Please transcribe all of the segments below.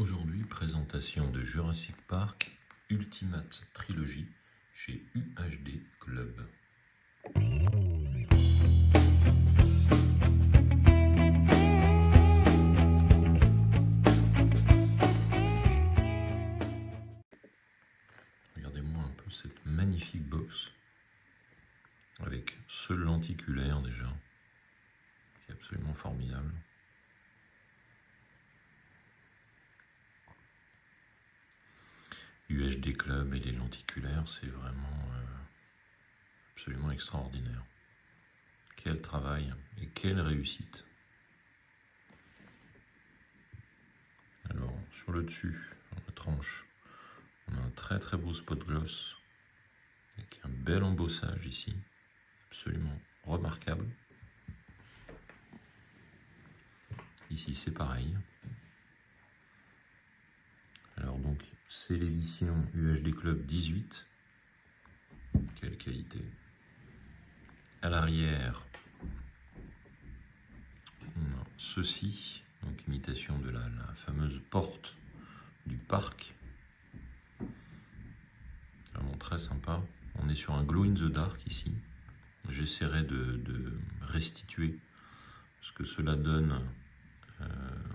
Aujourd'hui, présentation de Jurassic Park Ultimate Trilogy chez UHD Club. Regardez-moi un peu cette magnifique box avec ce lenticulaire déjà, qui est absolument formidable. UHD Club et les lenticulaires, c'est vraiment absolument extraordinaire. Quel travail et quelle réussite! Alors, sur le dessus, dans la tranche, on a un très beau spot gloss avec un bel embossage ici, absolument remarquable. Ici, c'est pareil. Alors donc, c'est l'édition UHD Club 18. Quelle qualité! À l'arrière, on a ceci, donc imitation de la fameuse porte du parc. Vraiment très sympa. On est sur un glow in the dark ici. J'essaierai de restituer ce que cela donne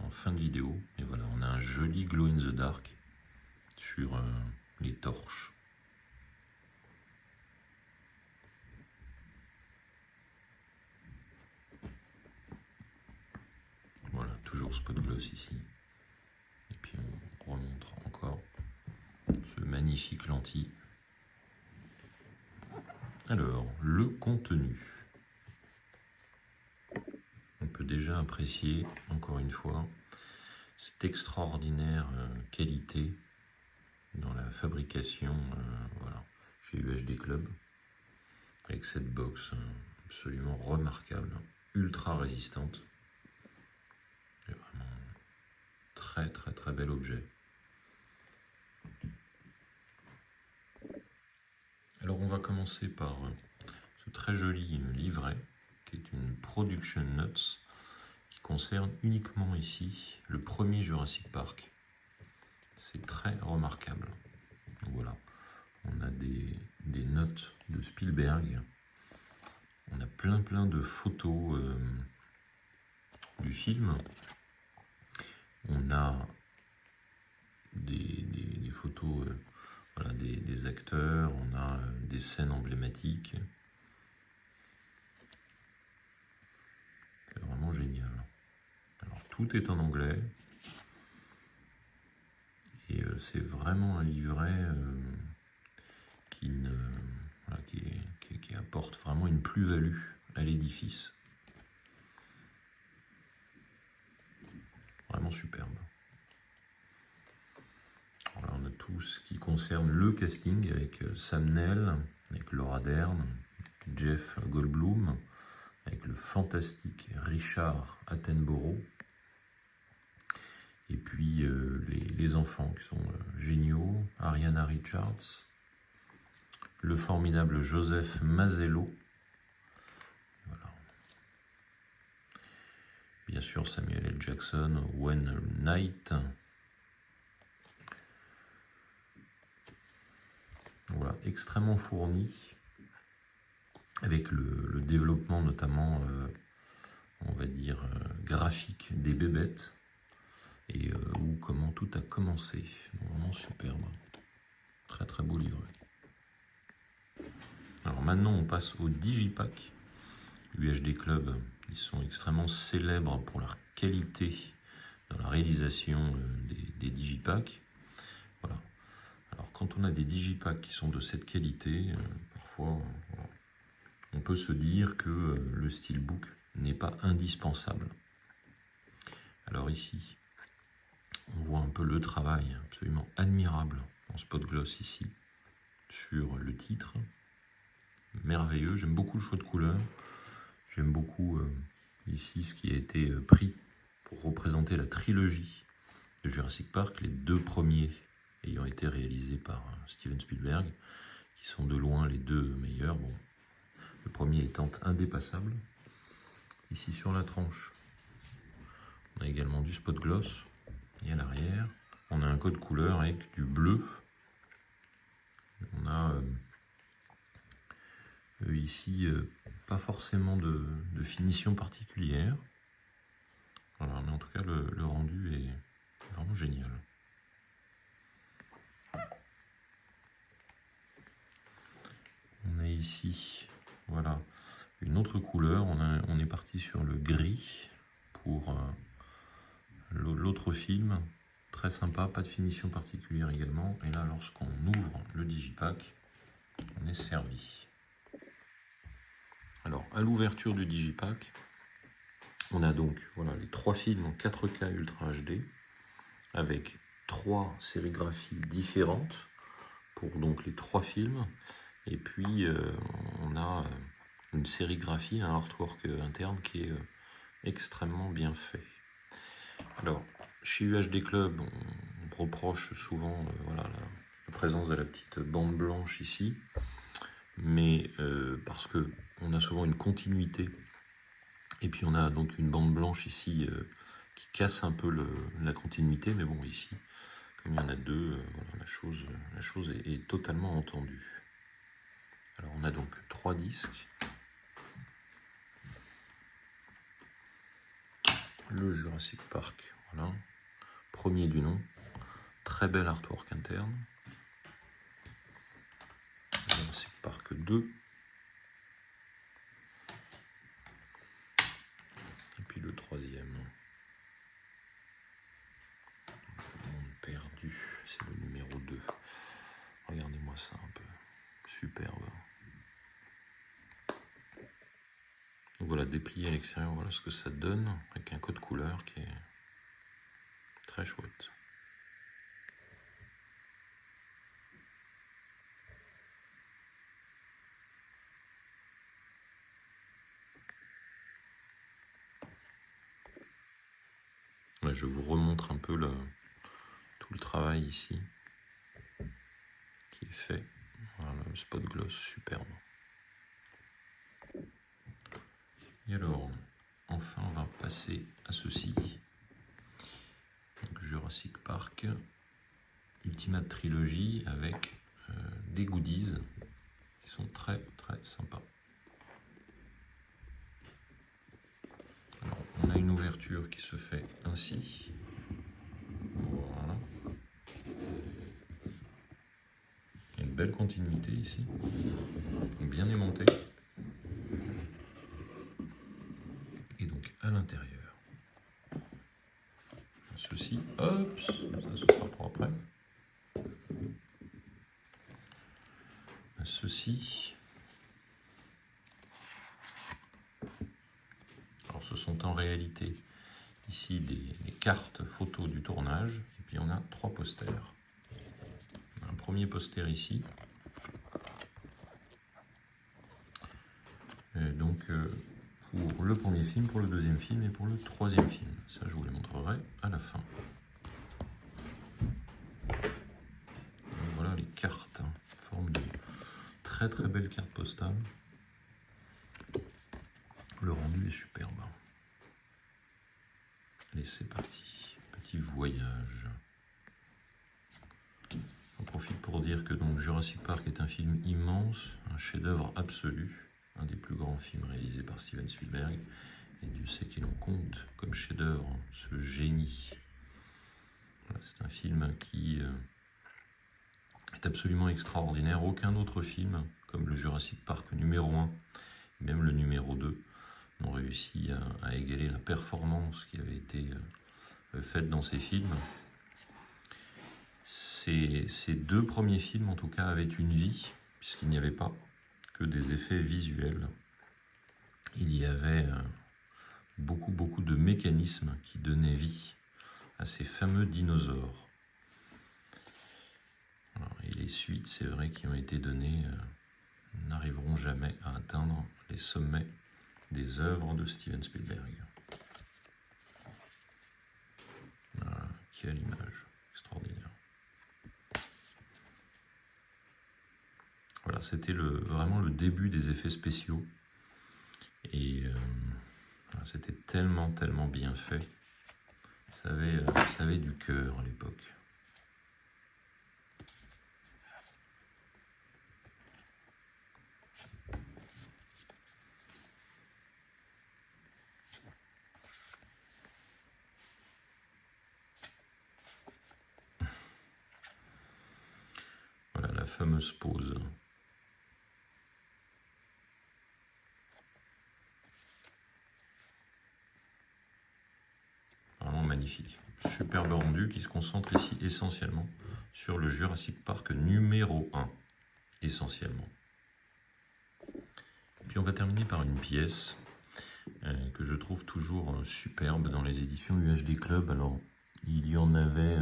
en fin de vidéo. Et voilà, on a un joli glow in the dark sur les torches. Voilà, toujours spot gloss ici. Et puis on remontre encore ce magnifique lentille. Alors, le contenu. On peut déjà apprécier, encore une fois, cette extraordinaire qualité dans la fabrication voilà, chez UHD Club, avec cette box absolument remarquable, ultra résistante. C'est vraiment très bel objet. Alors on va commencer par ce très joli livret qui est une Production Notes qui concerne uniquement ici le premier Jurassic Park. C'est très remarquable. Donc voilà, on a des notes de Spielberg, on a plein de photos du film, on a des photos voilà, des acteurs, on a des scènes emblématiques. C'est vraiment génial. Alors tout est en anglais et c'est vraiment un livret qui apporte vraiment une plus-value à l'édifice. Vraiment superbe. Alors, on a tout ce qui concerne le casting avec Sam Neill, avec Laura Dern, Jeff Goldblum, avec le fantastique Richard Attenborough, et puis les enfants qui sont géniaux, Ariana Richards, le formidable Joseph Mazzello, voilà. Bien sûr Samuel L. Jackson, Wayne Knight, voilà, extrêmement fourni, avec le développement notamment, on va dire, graphique des bébêtes, et où comment tout a commencé. Vraiment superbe. Très beau livret. Alors maintenant on passe au Digipack. UHD Club, ils sont extrêmement célèbres pour leur qualité dans la réalisation des Digipacks. Voilà. Alors quand on a des Digipacks qui sont de cette qualité, parfois voilà, on peut se dire que le steelbook n'est pas indispensable. Alors ici, on voit un peu le travail absolument admirable en spot gloss ici, sur le titre. Merveilleux, j'aime beaucoup le choix de couleur. J'aime beaucoup ici ce qui a été pris pour représenter la trilogie de Jurassic Park, les deux premiers ayant été réalisés par Steven Spielberg, qui sont de loin les deux meilleurs. Bon, le premier étant indépassable. Ici sur la tranche, on a également du spot gloss, et à l'arrière, on a un code couleur avec du bleu. On a ici pas forcément de finition particulière. Voilà, mais en tout cas le rendu est vraiment génial. On a ici, voilà, une autre couleur. On est parti sur le gris pour l'autre film. Très sympa, pas de finition particulière également. Et là, lorsqu'on ouvre le digipack, on est servi. Alors, à l'ouverture du digipack, on a donc voilà, les 3 films en 4K Ultra HD avec 3 sérigraphies différentes pour donc les 3 films. Et puis, on a une sérigraphie, un artwork interne qui est extrêmement bien fait. Alors, chez UHD Club, on reproche souvent voilà, la présence de la petite bande blanche ici, mais parce qu'on a souvent une continuité, et puis on a donc une bande blanche ici qui casse un peu la continuité, mais bon, ici, comme il y en a 2, voilà, la chose est totalement entendue. Alors, on a donc 3 disques. Le Jurassic Park, voilà, premier du nom, très bel artwork interne. Jurassic Park 2. Et puis le 3e. Monde perdu, c'est le numéro 2. Regardez-moi ça un peu. Superbe. Donc voilà, déplié à l'extérieur, voilà ce que ça donne, avec un code couleur qui est très chouette. Là, je vous remontre un peu tout le travail ici qui est fait. Voilà, le spot gloss superbe. Et alors, enfin, on va passer à ceci. Donc, Jurassic Park Ultimate Trilogy avec des goodies qui sont très très sympas. Alors, on a une ouverture qui se fait ainsi. Voilà. Il y a une belle continuité ici, bien aimanté. Et donc à l'intérieur, ceci, hop, ça ce sera pour après. Ceci. Alors ce sont en réalité ici des cartes photos du tournage, et puis on a 3 posters. Un premier poster ici. Donc pour le premier film, pour le deuxième film et pour le troisième film. Ça, je vous les montrerai à la fin. Donc, voilà les cartes en forme de très très belles cartes postales. Le rendu est superbe. Allez, c'est parti. Petit voyage. J'en profite pour dire que donc Jurassic Park est un film immense, un chef-d'œuvre absolu, un des plus grands films réalisés par Steven Spielberg. Et Dieu sait qu'il en compte comme chef-d'œuvre ce génie. Voilà, c'est un film qui est absolument extraordinaire. Aucun autre film, comme le Jurassic Park numéro 1, même le numéro 2, n'ont réussi à égaler la performance qui avait été faite dans ces films. Ces 2 premiers films, en tout cas, avaient une vie, puisqu'il n'y avait pas que des effets visuels. Il y avait beaucoup de mécanismes qui donnaient vie à ces fameux dinosaures. Alors, et les suites, c'est vrai, qui ont été données, n'arriveront jamais à atteindre les sommets des œuvres de Steven Spielberg. Voilà, quelle image extraordinaire. Voilà, c'était vraiment le début des effets spéciaux. Et c'était tellement bien fait. Ça avait du cœur à l'époque. fameuse pose. Vraiment magnifique. Superbe rendu qui se concentre ici essentiellement sur le Jurassic Park numéro 1. Essentiellement. Puis on va terminer par une pièce que je trouve toujours superbe dans les éditions UHD Club. Alors, il y en avait,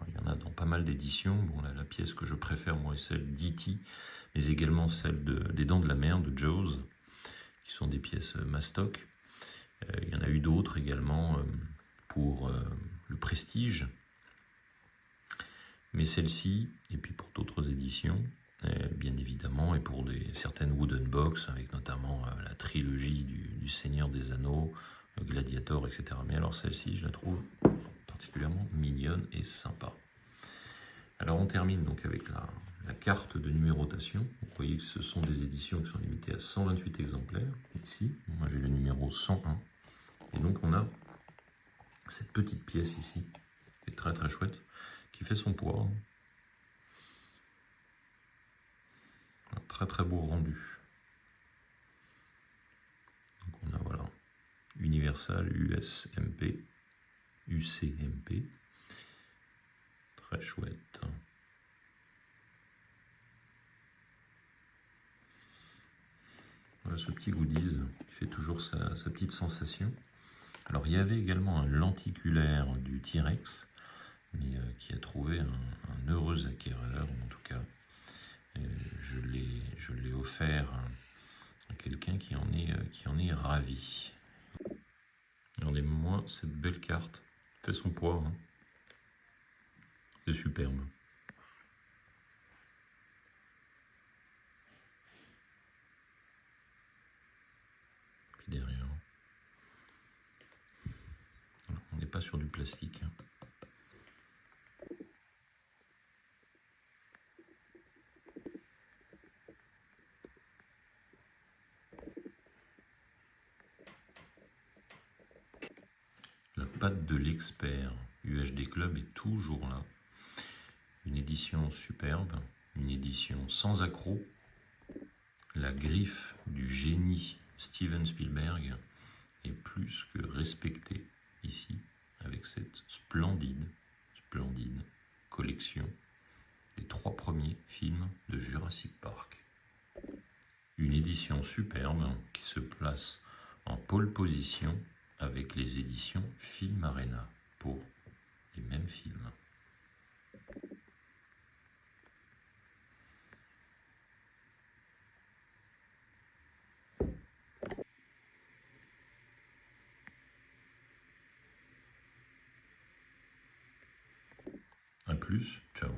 il y en a dans pas mal d'éditions. Bon, là, la pièce que je préfère, moi, est celle d'E.T., mais également celle des Dents de la Mer, de Jaws, qui sont des pièces mastoc. Il y en a eu d'autres également pour le Prestige. Mais celle-ci, et puis pour d'autres éditions, bien évidemment, et pour certaines Wooden Box, avec notamment la trilogie du Seigneur des Anneaux, Gladiator, etc. Mais alors celle-ci, je la trouve particulièrement mignonne et sympa. Alors on termine donc avec la carte de numérotation. Vous voyez que ce sont des éditions qui sont limitées à 128 exemplaires. Ici, moi j'ai le numéro 101. Et donc on a cette petite pièce ici, qui est très très chouette, qui fait son poids. Un très très beau rendu. Donc on a voilà Universal USMP, UCMP, très chouette. Voilà ce petit goodies qui fait toujours sa petite sensation. Alors il y avait également un lenticulaire du T-Rex, mais qui a trouvé un heureux acquéreur, en tout cas. Je l'ai offert à quelqu'un qui en est ravi. Regardez-moi cette belle carte, fait son poids, hein. C'est superbe. Puis derrière, voilà, on n'est pas sur du plastique, hein. La patte de l'expert UHD Club est toujours là. Une édition superbe, une édition sans accroc. La griffe du génie Steven Spielberg est plus que respectée ici, avec cette splendide collection des 3 premiers films de Jurassic Park. Une édition superbe qui se place en pole position avec les éditions Film Arena pour les mêmes films. A plus, ciao.